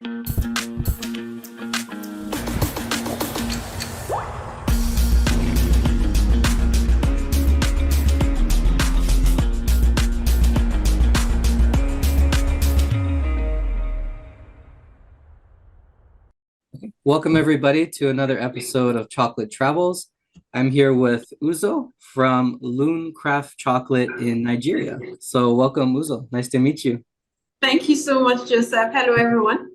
Welcome everybody to another episode of Chocolate Travels. I'm here with Uzo from Loom Craft Chocolate in Nigeria. So welcome, Uzo. Nice to meet you. Thank you so much, Joseph. Hello, everyone.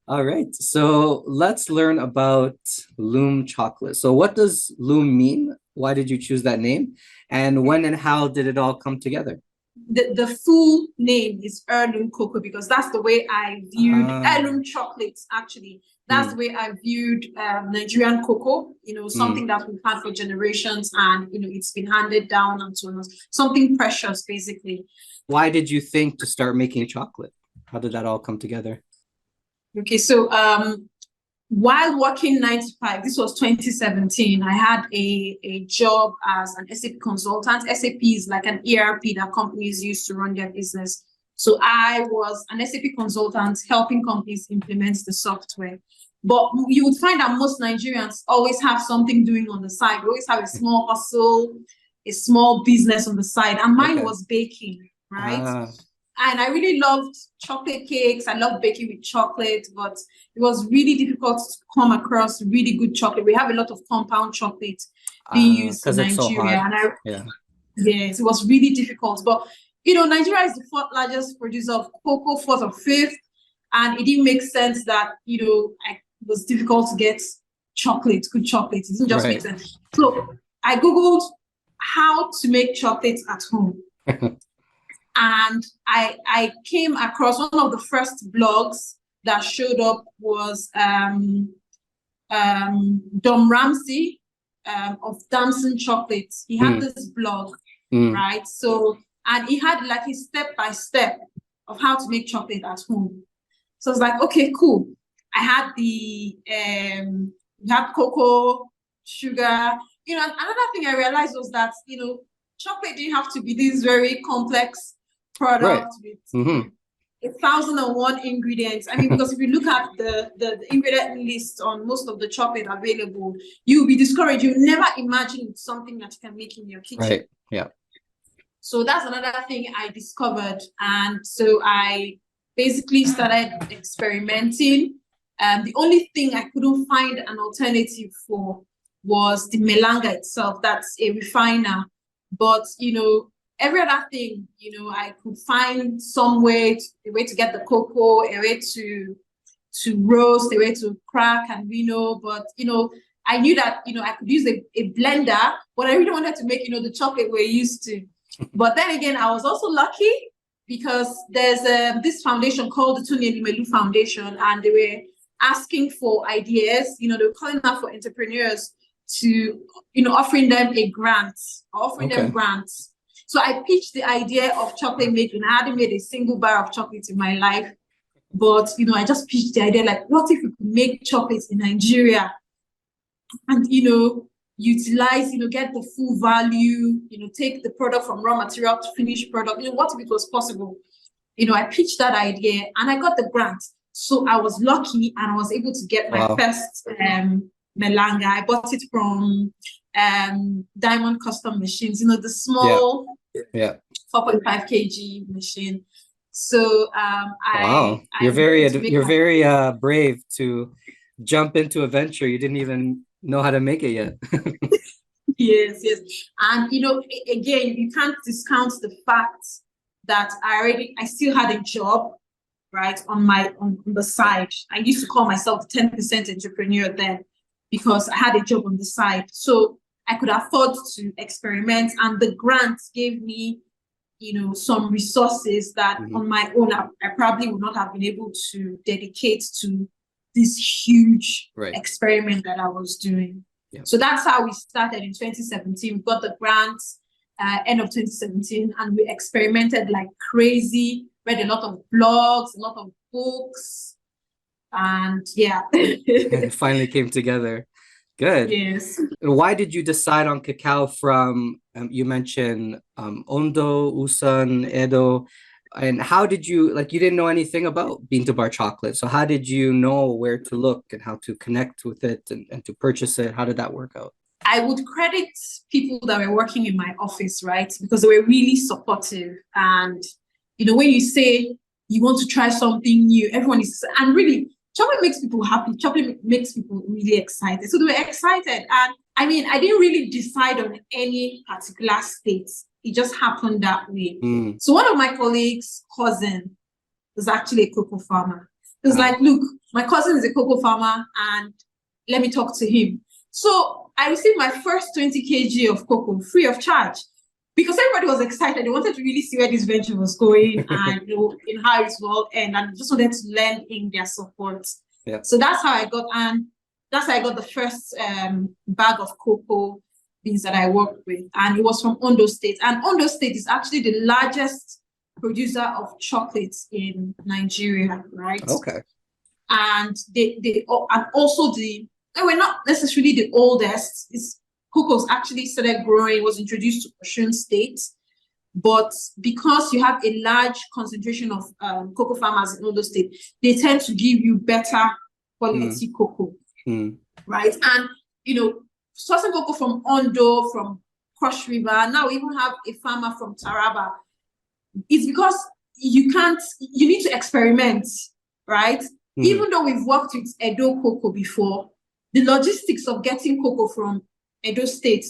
All right, so let's learn about Loom Chocolate. So what does Loom mean? Why did you choose that name? And when and how did it all come together? The full name is heirloom cocoa because that's the way I viewed heirloom chocolates, actually. That's the way I viewed Nigerian cocoa, something that we've had for generations and, it's been handed down and so on. Something precious, basically. Why did you think to start making chocolate? How did that all come together? Okay, so while working 9 to 5, this was 2017, I had a job as an SAP consultant. SAP is like an ERP that companies use to run their business. So I was an SAP consultant helping companies implement the software. But you would find that most Nigerians always have something doing on the side. We always have a small hustle, a small business on the side. And mine was baking, right? And I really loved chocolate cakes. I loved baking with chocolate, but it was really difficult to come across really good chocolate. We have a lot of compound chocolate being used in Nigeria. Yes, it was really difficult. But, Nigeria is the fourth largest producer of cocoa, fourth or fifth. And it didn't make sense that, it was difficult to get chocolate, good chocolate. It didn't just make sense. So I Googled how to make chocolate at home. And I came across one of the first blogs that showed up was Dom Ramsey of Damson Chocolate. He had this blog, right? So, and he had like a step-by-step of how to make chocolate at home. So I was like, okay, cool. I had we had cocoa, sugar. Another thing I realized was that, chocolate didn't have to be this very complex product with 1,001 ingredients. I mean, because if you look at the ingredient list on most of the chocolate available, you'll be discouraged. You'll never imagine it's something that you can make in your kitchen. Right. Yeah. So that's another thing I discovered. And so I basically started experimenting. The only thing I couldn't find an alternative for was the melanga itself. That's a refiner. But, every other thing, I could find some way, a way to get the cocoa, a way to roast, a way to crack and vino. But, I knew that, I could use a blender, but I really wanted to make, the chocolate we're used to. But then again, I was also lucky because there's this foundation called the Tony Melu Foundation, and they were asking for ideas. They were calling out for entrepreneurs to, offering them a grant, offering them grants. So I pitched the idea of chocolate making. I hadn't made a single bar of chocolate in my life, but, I just pitched the idea, like, what if we could make chocolate in Nigeria and, utilize, get the full value, take the product from raw material to finished product, what if it was possible? I pitched that idea and I got the grant. So I was lucky and I was able to get my first melanga. I bought it from Diamond Custom Machines, the small 4.5 kg machine. So you're very brave to jump into a venture you didn't even know how to make it yet. Yes. And again, you can't discount the fact that I still had a job, right, on the side. I used to call myself 10% entrepreneur then because I had a job on the side. So I could afford to experiment, and the grants gave me, some resources that on my own I probably would not have been able to dedicate to this huge experiment that I was doing. Yeah. So that's how we started in 2017. We got the grants end of 2017, and we experimented like crazy, read a lot of blogs, a lot of books, and it finally came together. Good. Yes. Why did you decide on cacao from, you mentioned Ondo, Osun, Edo, And how did you, like, you didn't know anything about bean to bar chocolate. So how did you know where to look and how to connect with it and to purchase it? How did that work out? I would credit people that were working in my office, right? Because they were really supportive. And, when you say you want to try something new, everyone is, and really, chocolate makes people happy. Chocolate makes people really excited. So they were excited. And I didn't really decide on any particular state. It just happened that way. So one of my colleagues' cousin was actually a cocoa farmer. He was like, look, my cousin is a cocoa farmer and let me talk to him. So I received my first 20 kg of cocoa free of charge because everybody was excited. They wanted to really see where this venture was going and in how it will end, and just wanted to lend in their support. Yeah. So that's how I got the first bag of cocoa beans that I worked with, and it was from Ondo State. And Ondo State is actually the largest producer of chocolates in Nigeria, right? Okay. And they also they were not necessarily the oldest. Cocoa actually started growing, was introduced to Osun State, but because you have a large concentration of cocoa farmers in Ondo State, they tend to give you better quality cocoa, right? And sourcing cocoa from Ondo, from Cross River, now we even have a farmer from Taraba. It's because you need to experiment, right? Even though we've worked with Edo cocoa before, the logistics of getting cocoa from Edo State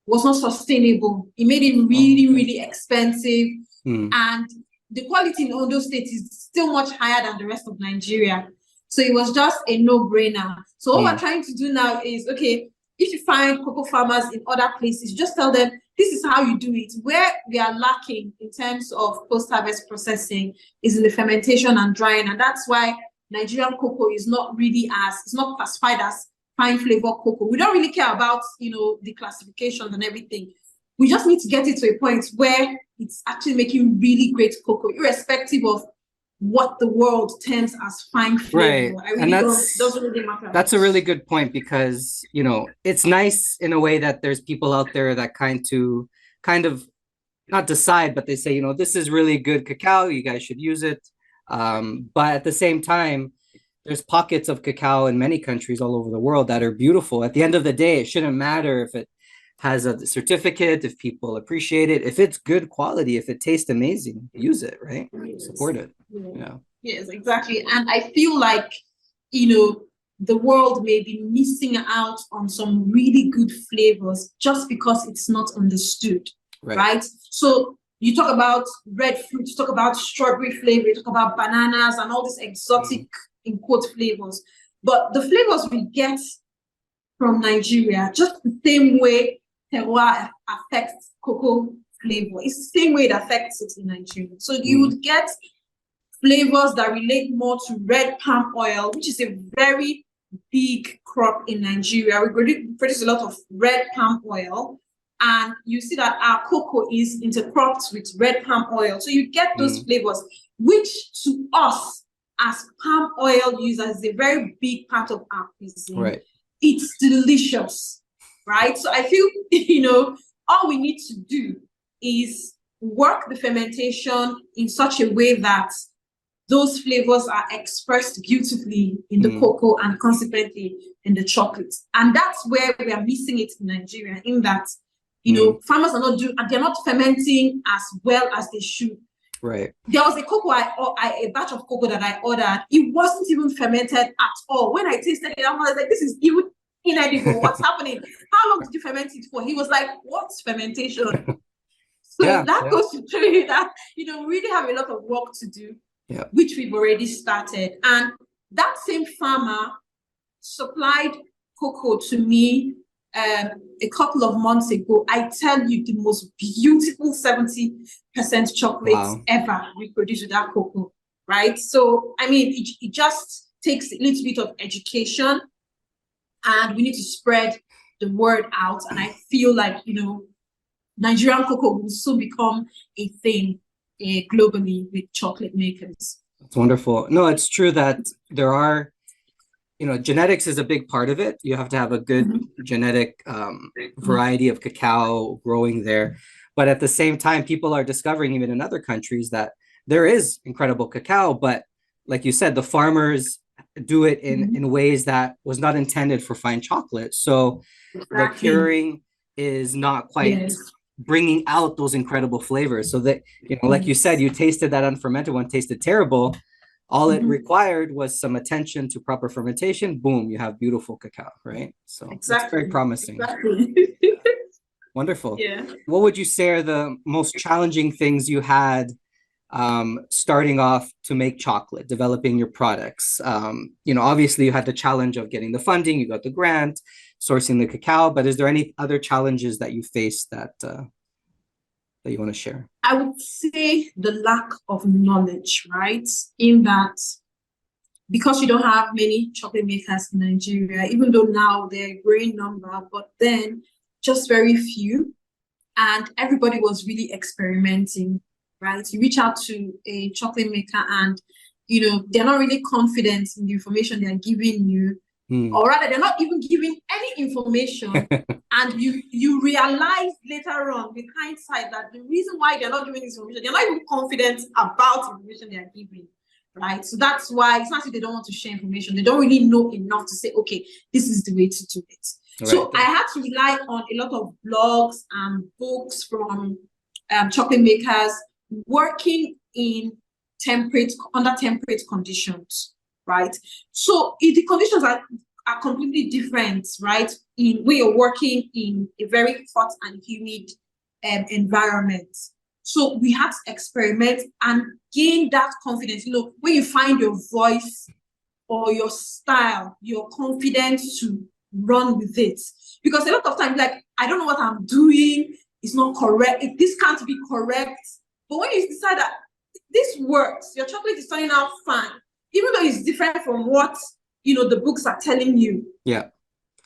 was not sustainable. It made it really, really expensive. And the quality in Ondo State is still much higher than the rest of Nigeria. So it was just a no-brainer. So what we're trying to do now is, okay, if you find cocoa farmers in other places, just tell them, this is how you do it. Where we are lacking in terms of post-harvest processing is in the fermentation and drying. And that's why Nigerian cocoa is not it's not classified as fine flavor cocoa. We don't really care about, the classifications and everything. We just need to get it to a point where it's actually making really great cocoa, irrespective of what the world terms as fine flavor. Right. And doesn't really matter. That's a really good point because, it's nice in a way that there's people out there that kind of not decide, but they say, this is really good cacao, you guys should use it. But at the same time, there's pockets of cacao in many countries all over the world that are beautiful. At the end of the day, it shouldn't matter if it has a certificate, if people appreciate it, if it's good quality, if it tastes amazing, use it, right? Yes. Support it. Yeah. Yes, exactly. And I feel like, the world may be missing out on some really good flavors just because it's not understood, right? So you talk about red fruit, you talk about strawberry flavor, you talk about bananas and all these exotic, in quote, flavors. But the flavors we get from Nigeria, just the same way terroir affects cocoa flavor, it's the same way it affects it in Nigeria. So you would get flavors that relate more to red palm oil, which is a very big crop in Nigeria. We produce a lot of red palm oil. And you see that our cocoa is intercropped with red palm oil. So you get those flavors, which to us as palm oil users is a very big part of our cuisine. Right. It's delicious, right? So I feel, all we need to do is work the fermentation in such a way that those flavors are expressed beautifully in the cocoa and consequently in the chocolate. And that's where we are missing it in Nigeria, in that farmers are they're not fermenting as well as they should. Right. There was a cocoa, a batch of cocoa that I ordered. It wasn't even fermented at all. When I tasted it, I was like, this is even inedible. What's happening? How long did you ferment it for? He was like, what's fermentation? So that goes to show you that, we really have a lot of work to do, which we've already started. And that same farmer supplied cocoa to me a couple of months ago. I tell you, the most beautiful 70% chocolate ever we produce with that cocoa, right? So, it just takes a little bit of education, and we need to spread the word out. And I feel like, Nigerian cocoa will soon become a thing globally with chocolate makers. That's wonderful. No, it's true that there are, genetics is a big part of it. You have to have a good genetic variety of cacao growing there. But at the same time, people are discovering, even in other countries, that there is incredible cacao, but like you said, the farmers do it in ways that was not intended for fine chocolate. So the curing is not quite bringing out those incredible flavors. So that, like you said, you tasted that unfermented one, tasted terrible. All it required was some attention to proper fermentation. Boom, you have beautiful cacao, right? So that's very promising. Wonderful. Yeah. What would you say are the most challenging things you had starting off to make chocolate, developing your products? Obviously you had the challenge of getting the funding, you got the grant, sourcing the cacao, but is there any other challenges that you faced that you want to share? I would say the lack of knowledge, right? In that, because you don't have many chocolate makers in Nigeria, even though now they're a growing number, but then just very few, and everybody was really experimenting, right? You reach out to a chocolate maker and, they're not really confident in the information they're giving you, or rather, they're not even giving any information. And you realize later on, with hindsight, that the reason why they're not giving this information, they're not even confident about the information they're giving, right? So that's why it's not that they don't want to share information. They don't really know enough to say, okay, this is the way to do it. Right. So I had to rely on a lot of blogs and books from chocolate makers working in under temperate conditions, right? So the conditions are completely different, right? In when you're working in a very hot and humid environment. So we had to experiment and gain that confidence. When you find your voice or your style, your confidence to run with it. Because a lot of times, like, I don't know what I'm doing, it's not correct, this can't be correct. But when you decide that this works, your chocolate is turning out fine, even though it's different from what the books are telling you. Yeah.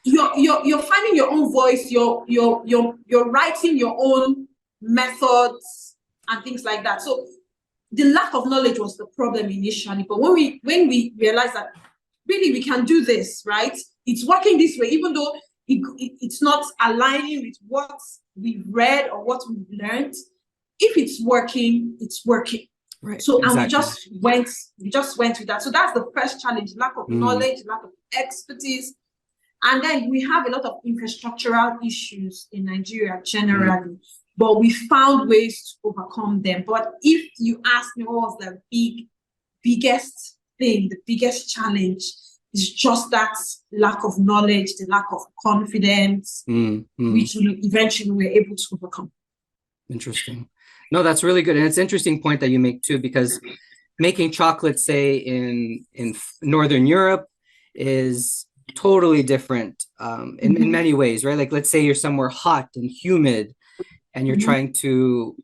You're finding your own voice, you're writing your own methods and things like that. So the lack of knowledge was the problem initially. But when we realized that really we can do this, right? It's working this way, even though it's not aligning with what we've read or what we've learned. If it's working, it's working. Right. So exactly. And we just went with that. So that's the first challenge: lack of knowledge, lack of expertise. And then we have a lot of infrastructural issues in Nigeria generally, but we found ways to overcome them. But if you ask me what was the biggest thing, the biggest challenge, is just that lack of knowledge, the lack of confidence, which we eventually were able to overcome. Interesting. No, that's really good. And it's an interesting point that you make too, because making chocolate, say, in Northern Europe is totally different in many ways, right? Like, let's say you're somewhere hot and humid and you're trying to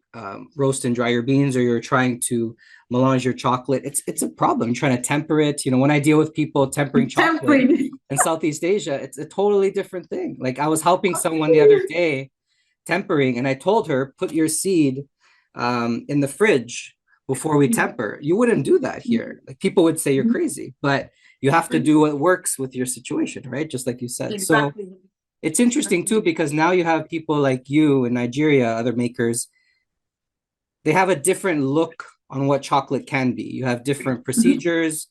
roast and dry your beans, or you're trying to melange your chocolate. It's a problem. You're trying to temper it. When I deal with people tempering chocolate in Southeast Asia, it's a totally different thing. Like, I was helping someone the other day tempering, and I told her, put your seed in the fridge before we temper. You wouldn't do that here. Like, people would say you're crazy, but you have to do what works with your situation, right? Just like you said. Exactly. So it's interesting too, because now you have people like you in Nigeria, other makers, they have a different look on what chocolate can be. You have different procedures,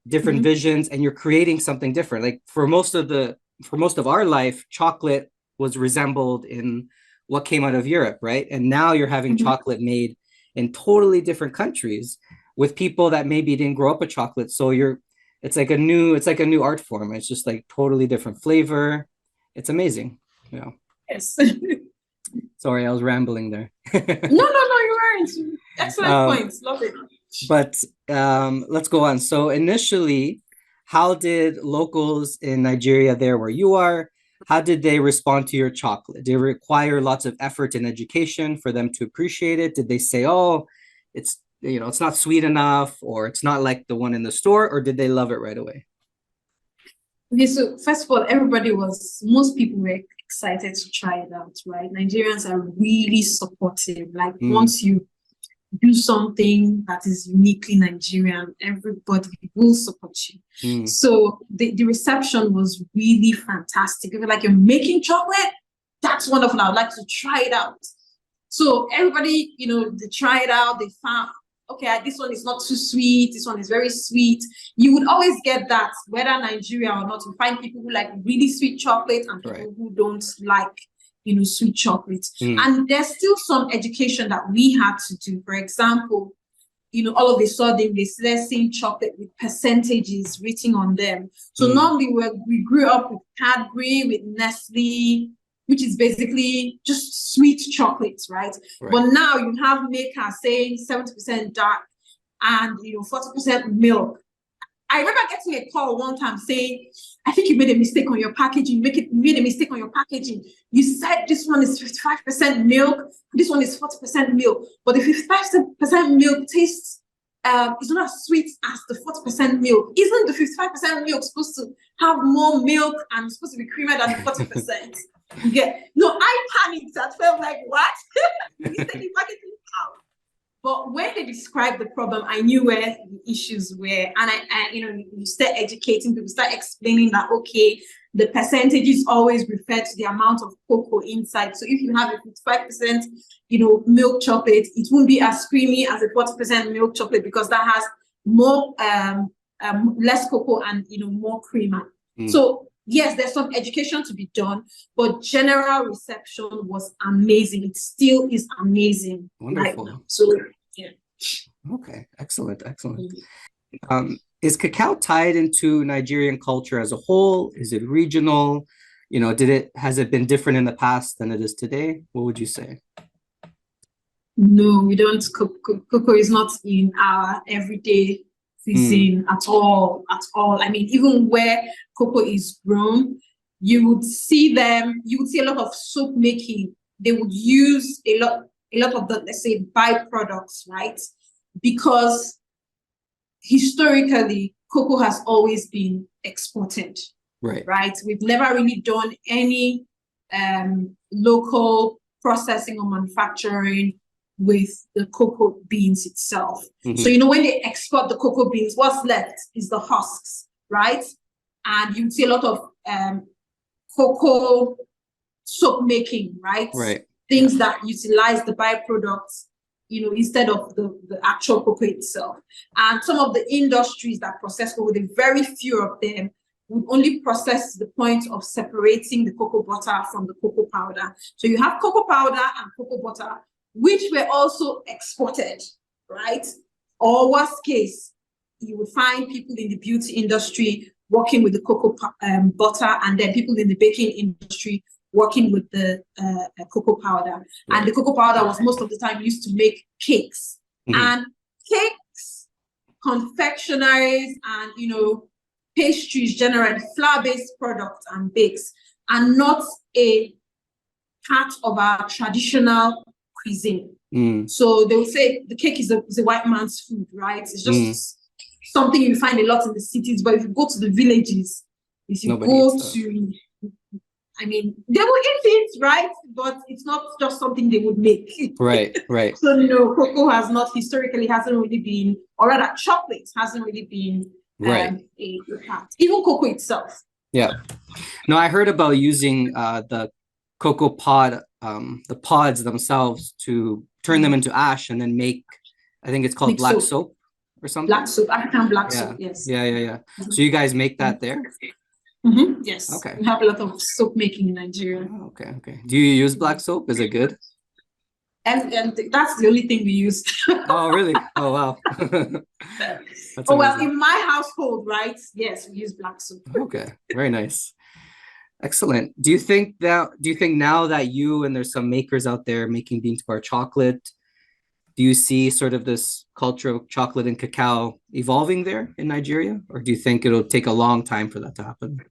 different visions, and you're creating something different. Like, for most of our life, chocolate was resembled in what came out of Europe, right? And now you're having chocolate made in totally different countries with people that maybe didn't grow up with chocolate. So it's like a new art form. It's just like totally different flavor. It's amazing. Yes. Sorry, I was rambling there. No, you weren't. Excellent points. Love it. But let's go on. So initially, how did locals in Nigeria, there where you are, how did they respond to your chocolate? Did it require lots of effort and education for them to appreciate it? Did they say, oh, it's not sweet enough, or it's not like the one in the store, or did they love it right away? Okay, so first of all, most people were excited to try it out, right? Nigerians are really supportive. Like, once you do something that is uniquely Nigerian, everybody will support you. So the reception was really fantastic. They were like, you're making chocolate? That's wonderful. I would like to try it out. So everybody, they try it out. They found okay, this one is not too sweet, this one is very sweet. You would always get that, whether Nigeria or not. You find people who like really sweet chocolate and people who don't like, sweet chocolate. And there's still some education that we had to do. For example, all of a sudden they started seeing chocolate with percentages written on them. So normally we grew up with Cadbury, with Nestle, which is basically just sweet chocolates, right? But now you have makers saying 70% dark and 40% milk. I remember getting a call one time saying, I think you made a mistake on your packaging. You made a mistake on your packaging. You said this one is 55% milk, this one is 40% milk. But the 55% milk tastes is not as sweet as the 40% milk. Isn't the 55% milk supposed to have more milk and supposed to be creamier than the 40%? No, I panicked. I felt like, what? You said the packaging out. But when they described the problem, I knew where the issues were. And I you start educating people, start explaining that, okay, the percentages always refer to the amount of cocoa inside. So if you have a 55%, milk chocolate, it won't be as creamy as a 40% milk chocolate because that has more, less cocoa and, more creamer. So yes, there's some education to be done, but general reception was amazing. It still is amazing. Wonderful. Right now. So, yeah. Okay, excellent. Is cacao tied into Nigerian culture as a whole? Is it regional? Has it been different in the past than it is today? What would you say? No, we don't. Cocoa is not in our everyday cuisine at all. I mean, even where cocoa is grown, you would see a lot of soap making. They would use a lot of the, let's say, byproducts, right? Because historically, cocoa has always been exported. Right? We've never really done any local processing or manufacturing with the cocoa beans itself. So, when they export the cocoa beans, what's left is the husks, right? And you see a lot of cocoa soap making, right? Things that utilize the byproducts, instead of the actual cocoa itself. And some of the industries that process cocoa, the very few of them would only process to the point of separating the cocoa butter from the cocoa powder. So you have cocoa powder and cocoa butter, which were also exported, right? Or worst case, you would find people in the beauty industry working with the cocoa butter, and then people in the baking industry working with the cocoa powder. And the cocoa powder was most of the time used to make cakes. And cakes, confectionaries, and pastries, generally flour-based products and bakes, are not a part of our traditional cuisine. So they will say the cake is a white man's food, right? It's just something you find a lot in the cities, but if you go to the villages, I mean, they will eat it, right? But it's not just something they would make. Right. So cocoa hasn't really been, or rather chocolate hasn't really been a part. Even cocoa itself. Yeah. No, I heard about using the cocoa pod, the pods themselves, to turn them into ash and then make, I think it's called black soap or something. Black soap, African black soap, yes. Yeah. So you guys make that there? Yes. Okay. We have a lot of soap making in Nigeria. Okay. Do you use black soap? Is it good? And that's the only thing we use. Oh, really? Oh, wow. Well, in my household, right? Yes, we use black soap. Okay, very nice. Excellent. Do you think now that there's some makers out there making bean to bar chocolate, do you see sort of this culture of chocolate and cacao evolving there in Nigeria? Or do you think it'll take a long time for that to happen?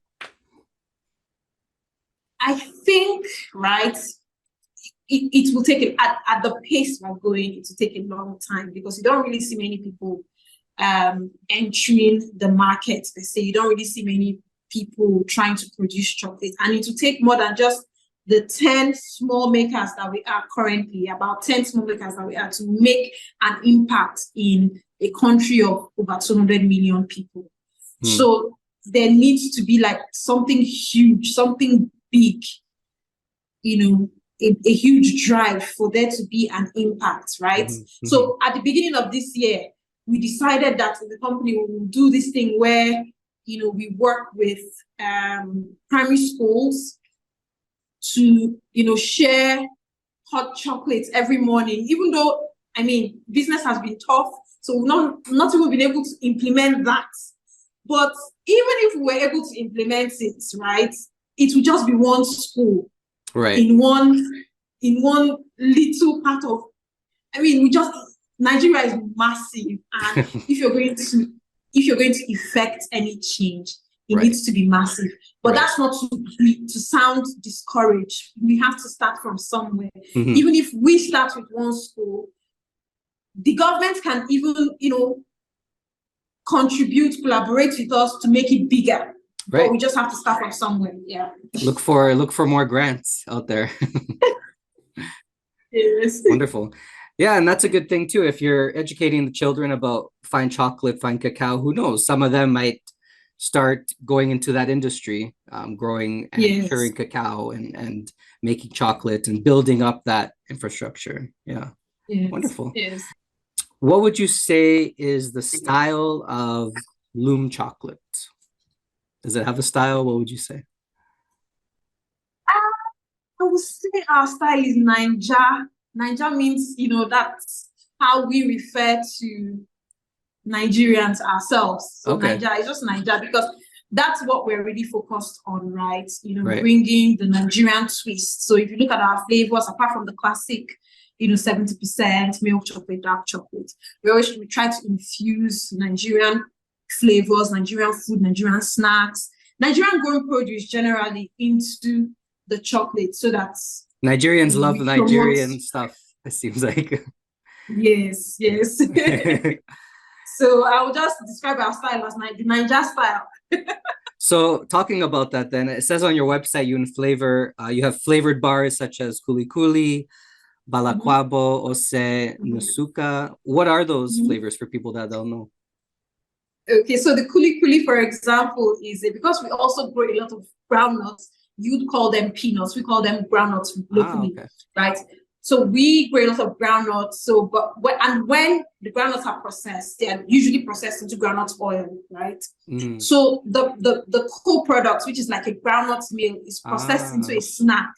I think, right, it will take at the pace we're going, it will take a long time, because you don't really see many people entering the market. They say you don't really see many people trying to produce chocolate, and it will take more than just the 10 small makers that we are currently, about 10 small makers that we are, to make an impact in a country of over 200 million people. So there needs to be like something huge, something big, a huge drive for there to be an impact, right? So at the beginning of this year, we decided that in the company we will do this thing where, we work with primary schools to, share hot chocolates every morning, even though, business has been tough, so we've not even been able to implement that. But even if we were able to implement it, right, it would just be one school, right, in one little part of, Nigeria is massive, and if you're going to effect any change, it needs to be massive. But that's not to sound discouraged. We have to start from somewhere. Even if we start with one school, the government can even, contribute, collaborate with us to make it bigger. Right. But we just have to start from somewhere. Yeah. Look for more grants out there. Yes. Wonderful. Yeah, and that's a good thing too. If you're educating the children about fine chocolate, fine cacao, who knows? Some of them might start going into that industry, growing and curing cacao and making chocolate and building up that infrastructure. Yeah. Yes. Wonderful. Yes. What would you say is the style of Loom chocolate? Does it have a style? What would you say? I would say our style is Naija. Naija means, that's how we refer to Nigerians ourselves. So Naija is just Naija because that's what we're really focused on, right? Bringing the Nigerian twist. So if you look at our flavors, apart from the classic, 70% milk chocolate, dark chocolate, we try to infuse Nigerian flavors, Nigerian food, Nigerian snacks, Nigerian grown produce generally into the chocolate, so that's Nigerians love the Nigerian stuff, it seems like. Yes. So I will just describe our style as the Niger style. So talking about that, then it says on your website you have flavored bars such as kuli-kuli, Balla Kwabo, Ose Nsukka. What are those flavors for people that don't know? Okay, so the kuli-kuli, for example, is because we also grow a lot of groundnuts. You'd call them peanuts. We call them groundnuts locally, right? So we grow a lot of groundnuts. When the groundnuts are processed, they are usually processed into groundnut oil, right? So the co-product, which is like a groundnut meal, is processed into a snack.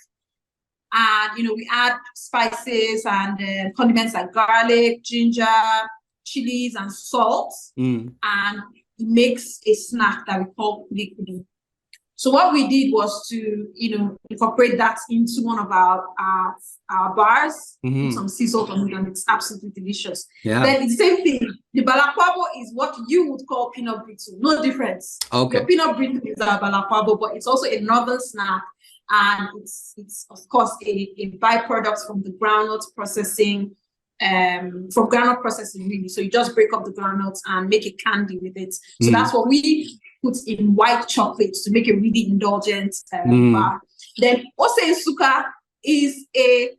And we add spices and condiments like garlic, ginger, chilies, and salt, and it makes a snack that we call kuli-kuli. So what we did was to, incorporate that into one of our bars, with some sea salt on it, and it's absolutely delicious. Yeah. Then the same thing, the Balla Kwabo is what you would call peanut brittle, no difference. Okay. Your peanut brittle is a Balla Kwabo, but it's also a northern snack, and it's of course a byproduct from the groundnut processing, really. So you just break up the groundnuts and make a candy with it. So that's what we put in white chocolate to make a really indulgent bar. Then Ose Nsukka is a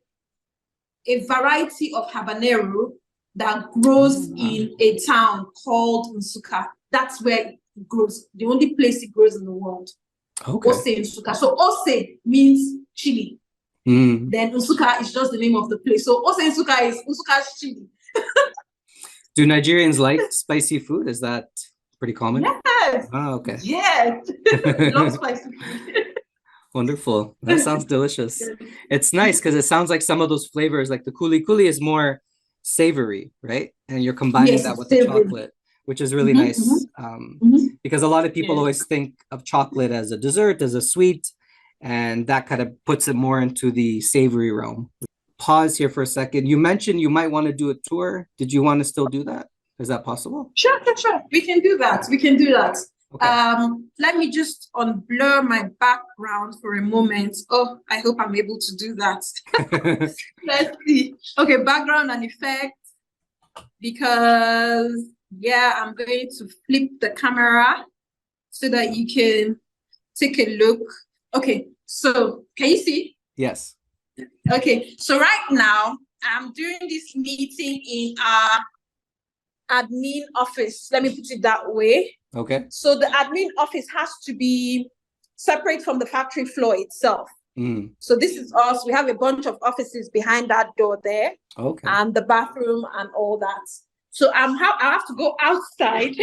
variety of habanero that grows in a town called Nsukka. That's where it grows. The only place it grows in the world. Okay. Ose Nsukka. So Ose means chili. Then Nsukka is just the name of the place. So Ose Nsukka is Nsukka's chili. Do Nigerians like spicy food? Is that pretty common? Yes. Oh, okay. Yes. Love spicy food. Wonderful. That sounds delicious. It's nice because it sounds like some of those flavors, like the kuli-kuli is more savory, right? And you're combining that with the chocolate, which is really nice. Because a lot of people always think of chocolate as a dessert, as a sweet, and that kind of puts it more into the savory realm. Pause here for a second. You mentioned you might want to do a tour. Did you want to still do that? Is that possible? Sure. We can do that. Okay. Let me just unblur my background for a moment. Oh, I hope I'm able to do that. Let's see. Okay, background and effect. Because I'm going to flip the camera so that you can take a look. Okay, so can you see? Yes. Okay, so right now I'm doing this meeting in our admin office. Let me put it that way. Okay. So the admin office has to be separate from the factory floor itself. Mm. So this is us. We have a bunch of offices behind that door there, Okay. and the bathroom and all that. So I have to go outside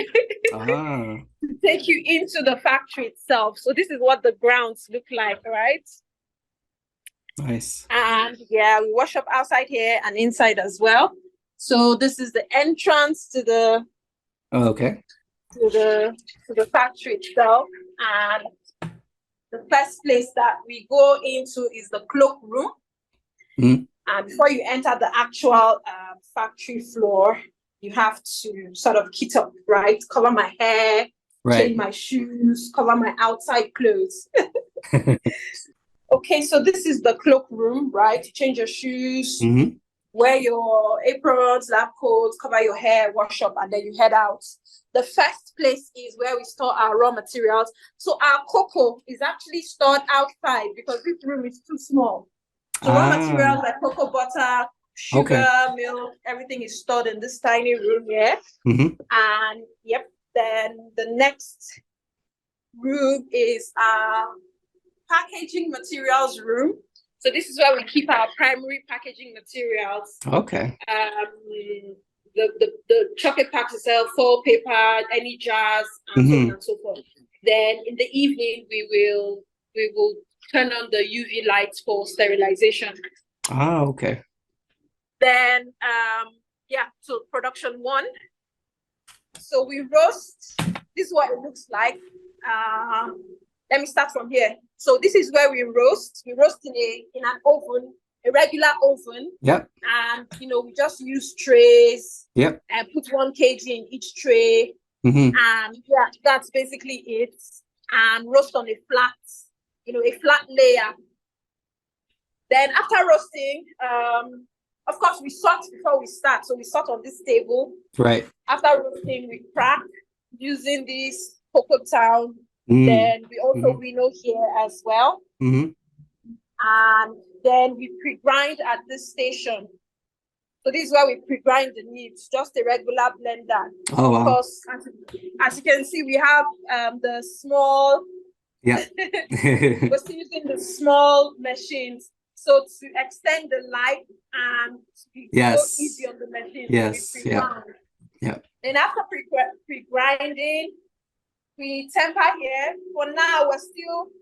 Ah, to take you into the factory itself. So this is what the grounds look like, right? nice. And yeah, we wash up outside here and inside as well. So this is the entrance to the Okay. factory itself. And the first place that we go into is the cloak room. Mm. And before you enter the actual factory floor, you have to sort of kit up, right? Cover my hair, change Right. my shoes, cover my outside clothes. Okay, so this is the cloak room, right? You change your shoes, Mm-hmm. wear your aprons, lab coats, cover your hair, wash up, and then you head out. The first place is where we store our raw materials. So our cocoa is actually stored outside because this room is too small. So raw materials like cocoa butter, sugar, Okay. milk, everything is stored in this tiny room here. Mm-hmm. And yep, then the next room is our packaging materials room. So this is where we keep our primary packaging materials. Okay. The chocolate packs itself, foil paper, any jars, and so on and so forth. Then in the evening, we will turn on the UV lights for sterilization. Ah, okay. Then so production one. So we roast. This is what it looks like. Let me start from here. So this is where we roast. We roast in an oven, a regular oven. Yep. And we just use trays. Yep. And put 1 kg in each tray. Mm-hmm. And yeah, that's basically it. And roast on a flat layer. Then after roasting, of course, we sort before we start. So we sort on this table. Right. After roasting, we crack using this cocoa town. Then we also winnow here as well. Mm-hmm. And then we pre-grind at this station. So this is where we pre-grind the nibs, just a regular blender. Oh, wow. Because as you can see, we have the small. Yeah. We're still using the small machines. So to extend the life and to be so easy on the machine. Yes. So we pre-grind. Yeah. Then after pre-grinding, we temper here. For now, we're still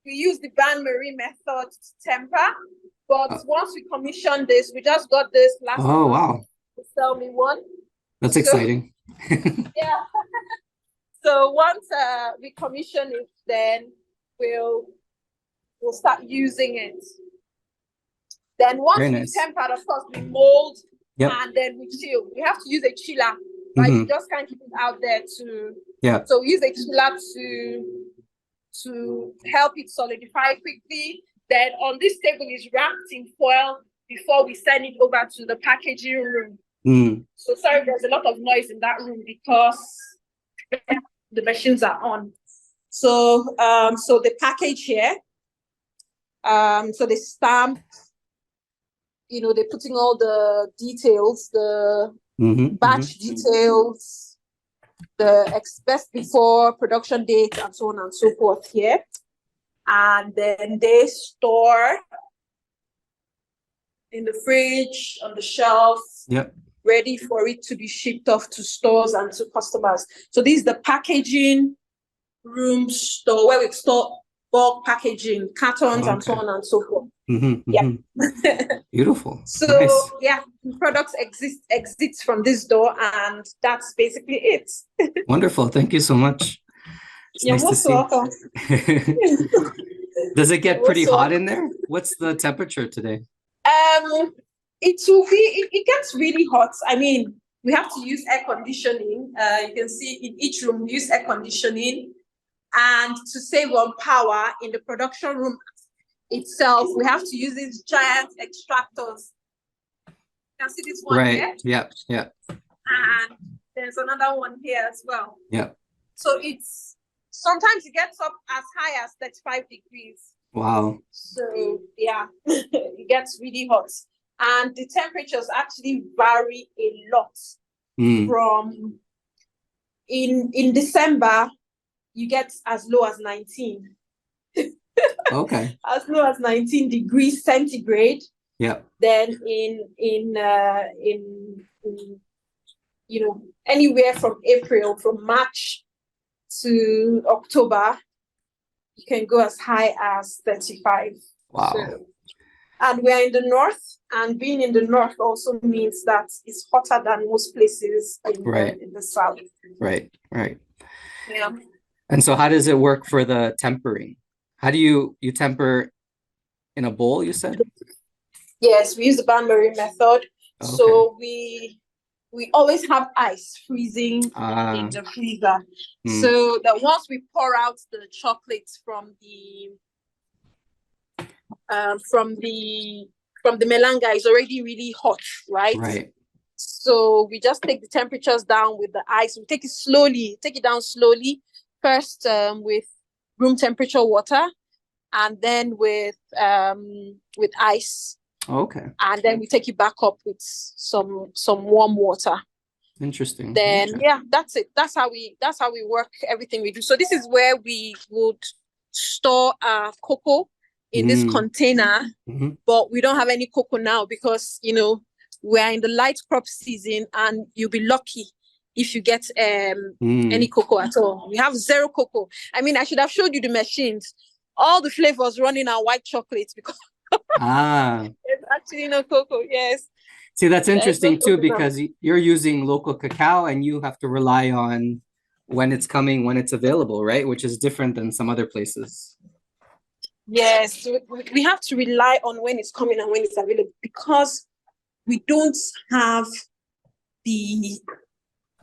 we use the bain-marie method to temper. But once we commission this, we just got this last month. Oh, wow. To sell me one. That's exciting. Yeah. So once we commission it, then we'll start using it. Then once we tempered, of course, we mold and then we chill. We have to use a chiller, right? You just can't keep it out there So we use a chiller to help it solidify quickly. Then on this table is wrapped in foil before we send it over to the packaging room. So sorry, there's a lot of noise in that room because the machines are on. So the package here, so they stamp, they're putting all the details, the batch details, the best before, production date, and so on and so forth here. And then they store in the fridge, on the shelf, ready for it to be shipped off to stores and to customers. So this is the packaging room store where we store bulk packaging, cartons, and so on and so forth. Yeah. Beautiful. So nice. Yeah, products exits from this door, and that's basically it. Wonderful. Thank you so much. It's You're nice most to see. welcome. Does it get pretty hot in there? What's the temperature today? It gets really hot. I mean, we have to use air conditioning. You can see in each room we use air conditioning, and to save on power in the production room itself, we have to use these giant extractors. You can see this one here. Yeah. And there's another one here as well. Yeah. So sometimes it gets up as high as 35 degrees. Wow. So yeah, it gets really hot. And the temperatures actually vary a lot. From in December, you get as low as 19. Okay. as low as 19 degrees centigrade. Yep. Then in anywhere from March to October, you can go as high as 35. Wow. So, and we're in the north, and being in the north also means that it's hotter than most places in the south. Right. Yeah. And so how does it work for the tempering? How do you temper in a bowl, you said? Yes, we use the bain-marie method. Okay. So we always have ice freezing in the freezer. So that once we pour out the chocolate from the melanga, is already really hot, right? Right. So we just take the temperatures down with the ice. We take it down slowly. First with room temperature water, and then with ice. Okay. And then we take it back up with some warm water. Interesting. Then that's it. That's how we work everything we do. So this is where we would store our cocoa in this container, but we don't have any cocoa now because we're in the light crop season, and you'll be lucky if you get any cocoa at all. We have zero cocoa. I mean, I should have showed you the machines. All the flavors running our white chocolate because there's actually no cocoa. Yes. See, that's interesting too, because you're using local cacao and you have to rely on when it's coming, when it's available, right? Which is different than some other places. Yes, we have to rely on when it's coming and when it's available because we don't have the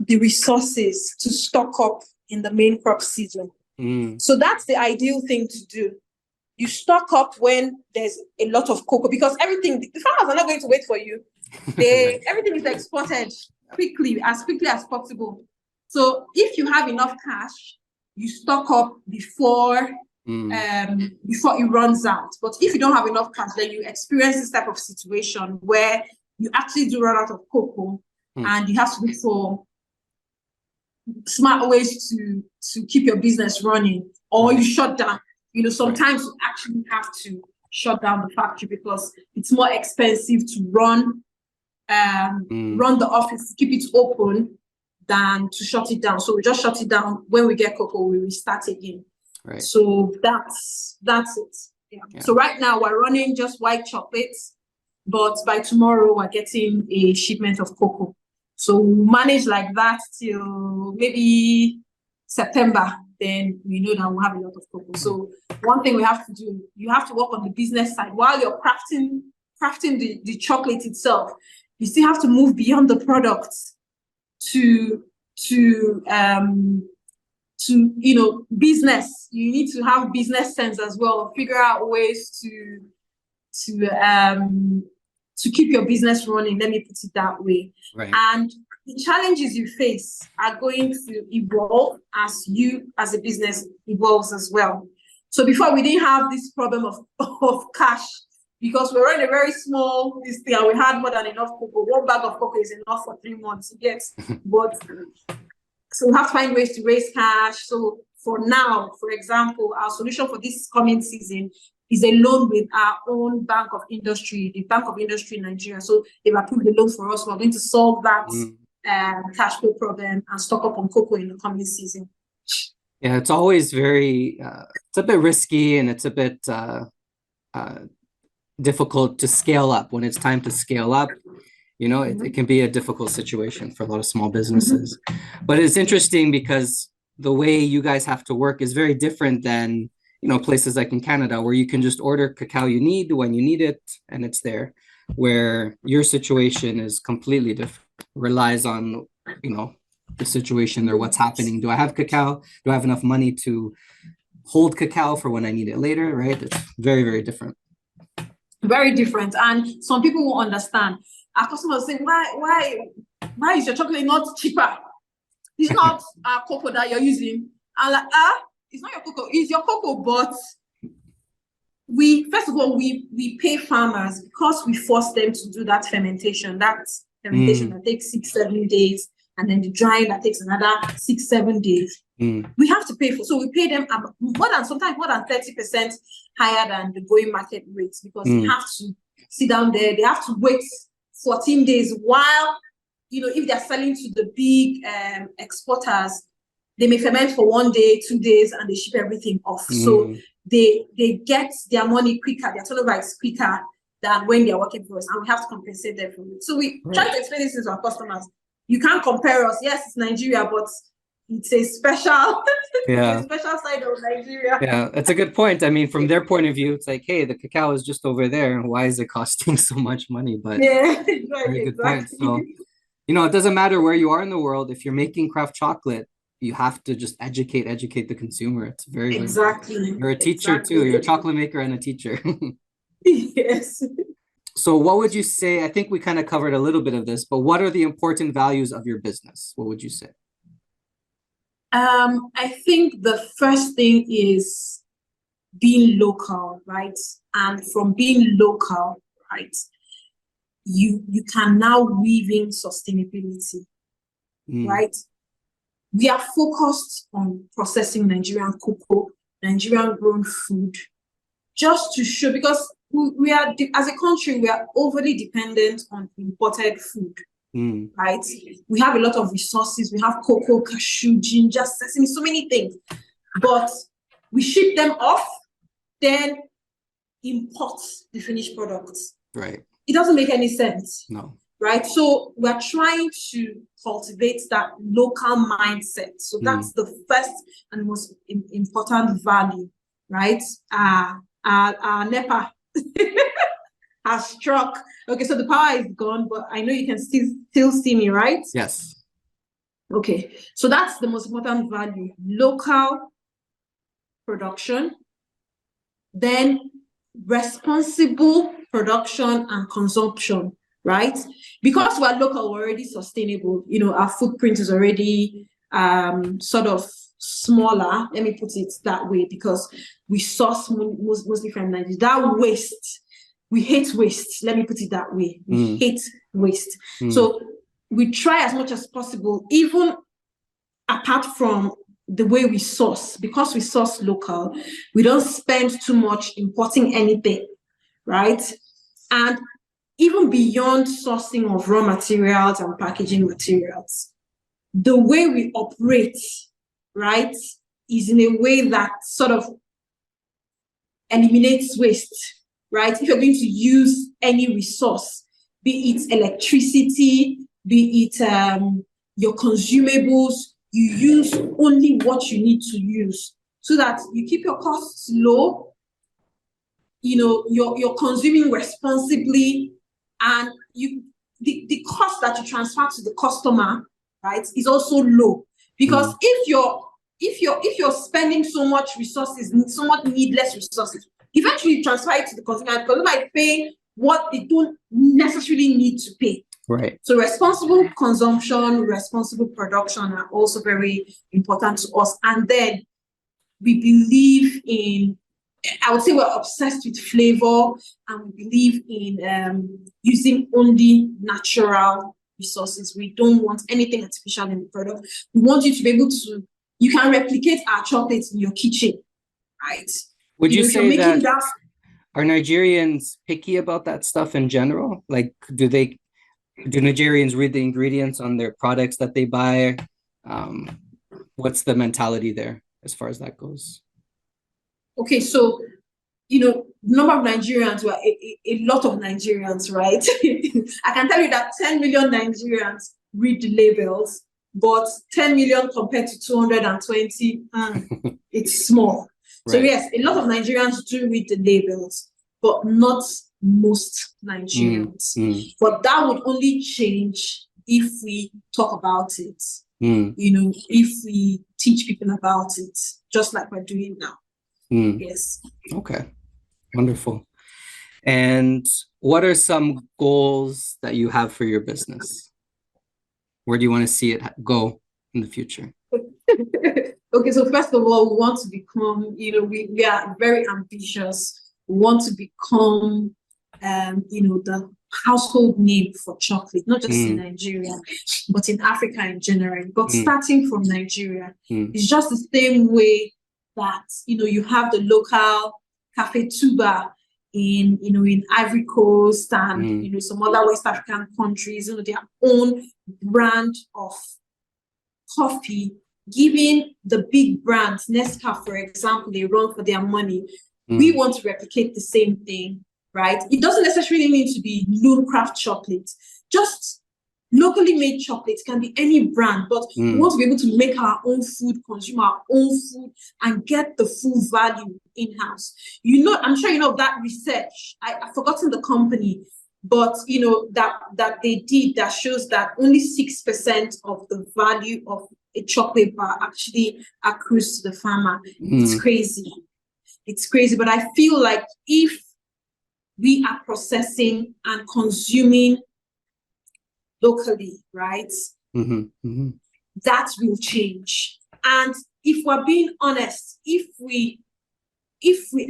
resources to stock up in the main crop season. So that's the ideal thing to do. You stock up when there's a lot of cocoa because the farmers are not going to wait for you. Everything is exported quickly as possible. So if you have enough cash, you stock up before it runs out. But if you don't have enough cash, then you experience this type of situation where you actually do run out of cocoa and you have to look for smart ways to keep your business running, or you shut down. Sometimes you actually have to shut down the factory because it's more expensive to run the office, keep it open, than to shut it down. So we just shut it down. When we get cocoa, we restart again. Right. So that's it. Yeah. So right now we're running just white chocolates, but by tomorrow we're getting a shipment of cocoa. So we'll manage like that till maybe September. Then we know that we'll have a lot of cocoa. So one thing we have to do, you have to work on the business side while you're crafting the chocolate itself. You still have to move beyond the product to business. You need to have business sense as well. Figure out ways to keep your business running. Let me put it that way. Right. And the challenges you face are going to evolve as you as a business evolves as well. So before we didn't have this problem of cash because we were in a very small thing and we had more than enough cocoa. One bag of cocoa is enough for 3 months. Yes, but so we have to find ways to raise cash. So for now, for example, our solution for this coming season is a loan with our own Bank of Industry, the Bank of Industry in Nigeria. So they've approved the loan for us. We're going to solve that cash flow problem and stock up on cocoa in the coming season. Yeah, it's always very, it's a bit risky and it's a bit difficult to scale up. When it's time to scale up, it can be a difficult situation for a lot of small businesses. But it's interesting because the way you guys have to work is very different than places like in Canada where you can just order cacao you need when you need it and it's there, where your situation is completely different, relies on, the situation or what's happening. Do I have cacao? Do I have enough money to hold cacao for when I need it later, right? It's very, very different. Very different. And some people will understand. Our customers say, why is your chocolate not cheaper? It's not our cocoa that you're using. I'm like, it's not your cocoa, it's your cocoa, but first of all, we pay farmers because we force them to do that fermentation. That fermentation that takes 6-7 days, and then the drying that takes another 6-7 days. We have to pay for, so we pay them sometimes more than 30% higher than the going market rates, because they have to sit down there, they have to wait 14 days while, if they're selling to the big exporters, they may ferment for 1 day, 2 days, and they ship everything off. So they get their money quicker, their turnover is quicker than when they're working for us, and we have to compensate them for it. So we try to explain this to our customers. You can't compare us. Yes, it's Nigeria, but it's a special, it's a special side of Nigeria. Yeah, that's a good point. I mean, from their point of view, it's like, hey, the cacao is just over there. Why is it costing so much money? But very good point. So, it doesn't matter where you are in the world. If you're making craft chocolate, you have to just educate the consumer. It's very, exactly. You're a teacher too. You're a chocolate maker and a teacher. Yes. So what would you say? I think we kind of covered a little bit of this, but what are the important values of your business? What would you say? I think the first thing is being local, right? And from being local, right, you can now weave in sustainability, right? We are focused on processing Nigerian cocoa, Nigerian grown food, just to show, because we are, as a country, we are overly dependent on imported food. Right? We have a lot of resources. We have cocoa, cashew, ginger, sesame, so many things. But we ship them off, then import the finished products. Right. It doesn't make any sense. No. Right? So we're trying to cultivate that local mindset. So that's the first and most important value, right? NEPA has struck. Okay, so the power is gone, but I know you can still see me, right? Yes. Okay, so that's the most important value: local production, then responsible production and consumption, right? Because we're local, we're already sustainable. Our footprint is already sort of smaller. Let me put it that way, because we source mostly from Nigeria. That waste. We hate waste. Let me put it that way. We hate waste. So we try as much as possible, even apart from the way we source, because we source local, we don't spend too much importing anything, right? And even beyond sourcing of raw materials and packaging materials, the way we operate, right, is in a way that sort of eliminates waste. Right? If you're going to use any resource, be it electricity, be it your consumables, you use only what you need to use, so that you keep your costs low. You're consuming responsibly, and the cost that you transfer to the customer, right, is also low. Because if you're spending so much resources, so much needless resources, eventually you transfer it to the consumer, because they might pay what they don't necessarily need to pay. Right. So responsible consumption, responsible production are also very important to us. And then we believe in, I would say we're obsessed with flavor, and we believe in using only natural resources. We don't want anything artificial in the product. We want you to be able to, you can replicate our chocolates in your kitchen, right? Would you say that are Nigerians picky about that stuff in general? Like, do Nigerians read the ingredients on their products that they buy? What's the mentality there as far as that goes? Okay, so number of Nigerians, were a lot of Nigerians, right? I can tell you that 10 million Nigerians read the labels, but 10 million compared to 220, it's small. Right. So yes, a lot of Nigerians do read the labels, but not most Nigerians. But that would only change if we talk about it, if we teach people about it, just like we're doing now. Yes. Okay. Wonderful. And what are some goals that you have for your business? Where do you want to see it go in the future? Okay, so first of all, we want to become, we are very ambitious. We want to become, the household name for chocolate, not just in Nigeria, but in Africa in general. But starting from Nigeria, it's just the same way that, you have the local cafe tuba in Ivory Coast and, some other West African countries, their own brand of coffee, giving the big brands, Nescafe, for example, they run for their money. We want to replicate the same thing, right? It doesn't necessarily need to be Loom Craft Chocolate. Just locally made chocolate can be any brand, but we want to be able to make our own food, consume our own food, and get the full value in-house. I'm sure you know that research. I've forgotten the company, but that they did that shows that only 6% of the value of a chocolate bar actually accrues to the farmer. It's crazy. It's crazy, but I feel like if we are processing and consuming locally, right, that will change. And if we're being honest, if we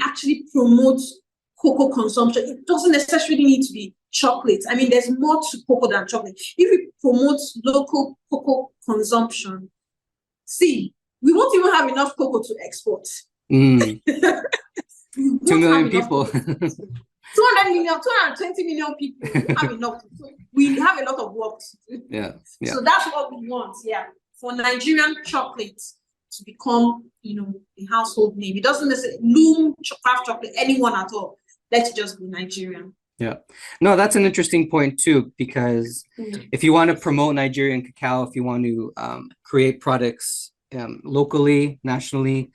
actually promote cocoa consumption, it doesn't necessarily need to be chocolate. I mean, there's more to cocoa than chocolate. If we promote local cocoa consumption, see, we won't even have enough cocoa to export. 2 million people. 200 million, 220 million people. We have enough. We have a lot of work to do. Yeah. So that's what we want, for Nigerian chocolate to become, a household name. It doesn't necessarily Loom Craft Chocolate, anyone at all. Let's just be Nigerian. Yeah. No, that's an interesting point too, because if you want to promote Nigerian cacao, if you want to create products locally, nationally,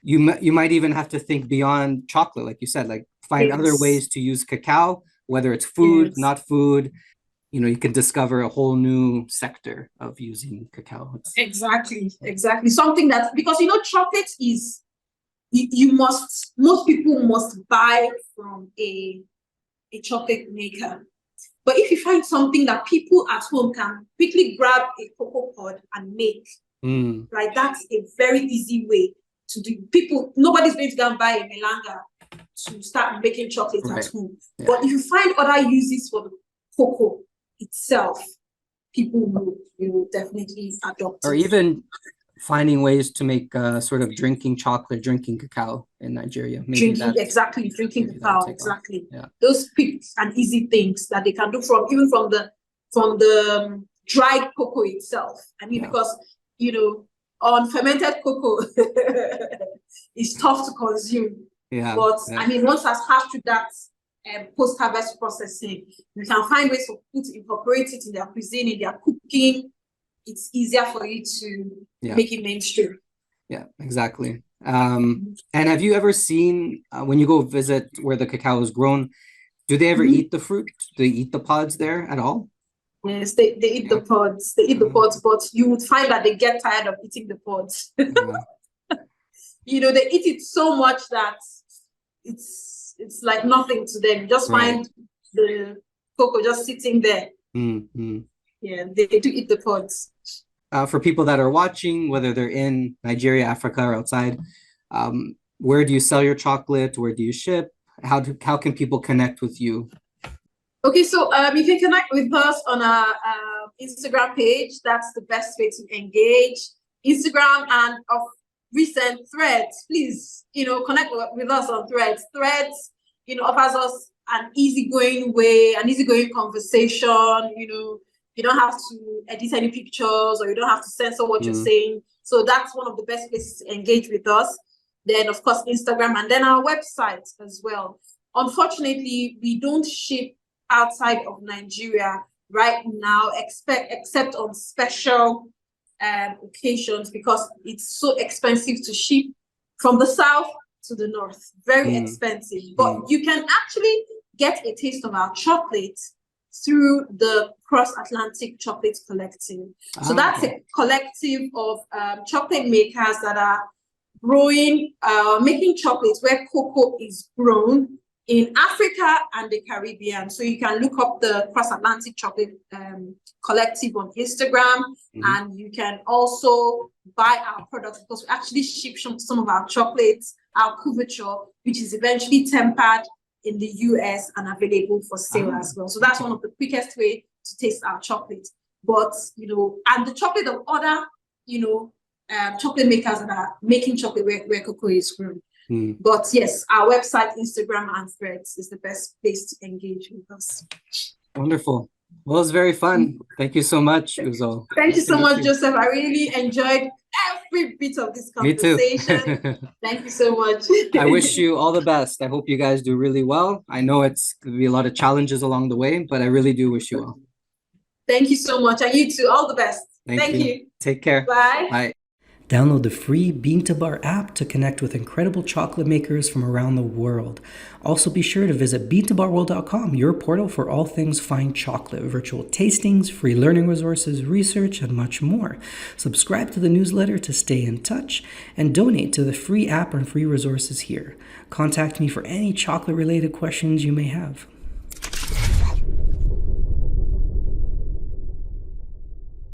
you might even have to think beyond chocolate, like you said, like find other ways to use cacao, whether it's food, not food. You can discover a whole new sector of using cacao. Exactly. Something that, because chocolate is, most people must buy from a chocolate maker. But if you find something that people at home can quickly grab a cocoa pod and make, right, that's a very easy way to do. Nobody's going to go and buy a melanga to start making chocolate at home. Yeah. But if you find other uses for the cocoa itself, people will definitely adopt it. Or even finding ways to make sort of drinking cacao in Nigeria. Drinking cacao, exactly. Yeah. Those quick and easy things that they can do even from the dried cocoa itself. I mean, because unfermented cocoa is tough to consume. Yeah. But I mean, once has passed through that post-harvest processing, you can find ways to incorporate it in their cuisine, in their cooking. It's easier for you to make it mainstream. Yeah, exactly. And have you ever seen, when you go visit where the cacao is grown, do they ever eat the fruit? Do they eat the pods there at all? Yes, they eat the pods. They eat the pods, but you would find that they get tired of eating the pods. They eat it so much that it's like nothing to them. Just find the cocoa just sitting there. Yeah, they do eat the pods. For people that are watching, whether they're in Nigeria, Africa, or outside, where do you sell your chocolate? Where do you ship? How can people connect with you? Okay, so you can connect with us on our Instagram page. That's the best way to engage. Instagram and of recent Threads. Please, connect with us on Threads. Threads, offers us an easygoing way, an easygoing conversation. You don't have to edit any pictures, or you don't have to censor what you're saying. So that's one of the best places to engage with us. Then, of course, Instagram, and then our website as well. Unfortunately, we don't ship outside of Nigeria right now, except on special occasions, because it's so expensive to ship from the south to the north. Very expensive. But you can actually get a taste of our chocolate through the Cross-Atlantic Chocolate Collective. So that's a collective of chocolate makers that are growing, making chocolates where cocoa is grown in Africa and the Caribbean. So you can look up the Cross-Atlantic Chocolate Collective on Instagram, and you can also buy our products, because we actually ship some of our chocolates, our couverture, which is eventually tempered in the US and available for sale as well. So that's one of the quickest way to taste our chocolate. But, and the chocolate of other, chocolate makers that are making chocolate where cocoa is grown. But yes, our website, Instagram, and Threads is the best place to engage with us. Wonderful. Well, it's very fun. Thank you so much, Uzo. Thank you so much, Joseph. I really enjoyed every bit of this conversation. Me too. Thank you so much. I wish you all the best. I hope you guys do really well. I know it's going to be a lot of challenges along the way, but I really do wish you well. Thank you so much. And you too. All the best. Thank you. Take care. Bye. Bye. Download the free Bean to Bar app to connect with incredible chocolate makers from around the world. Also be sure to visit beantobarworld.com, your portal for all things fine chocolate, virtual tastings, free learning resources, research, and much more. Subscribe to the newsletter to stay in touch and donate to the free app and free resources here. Contact me for any chocolate-related questions you may have.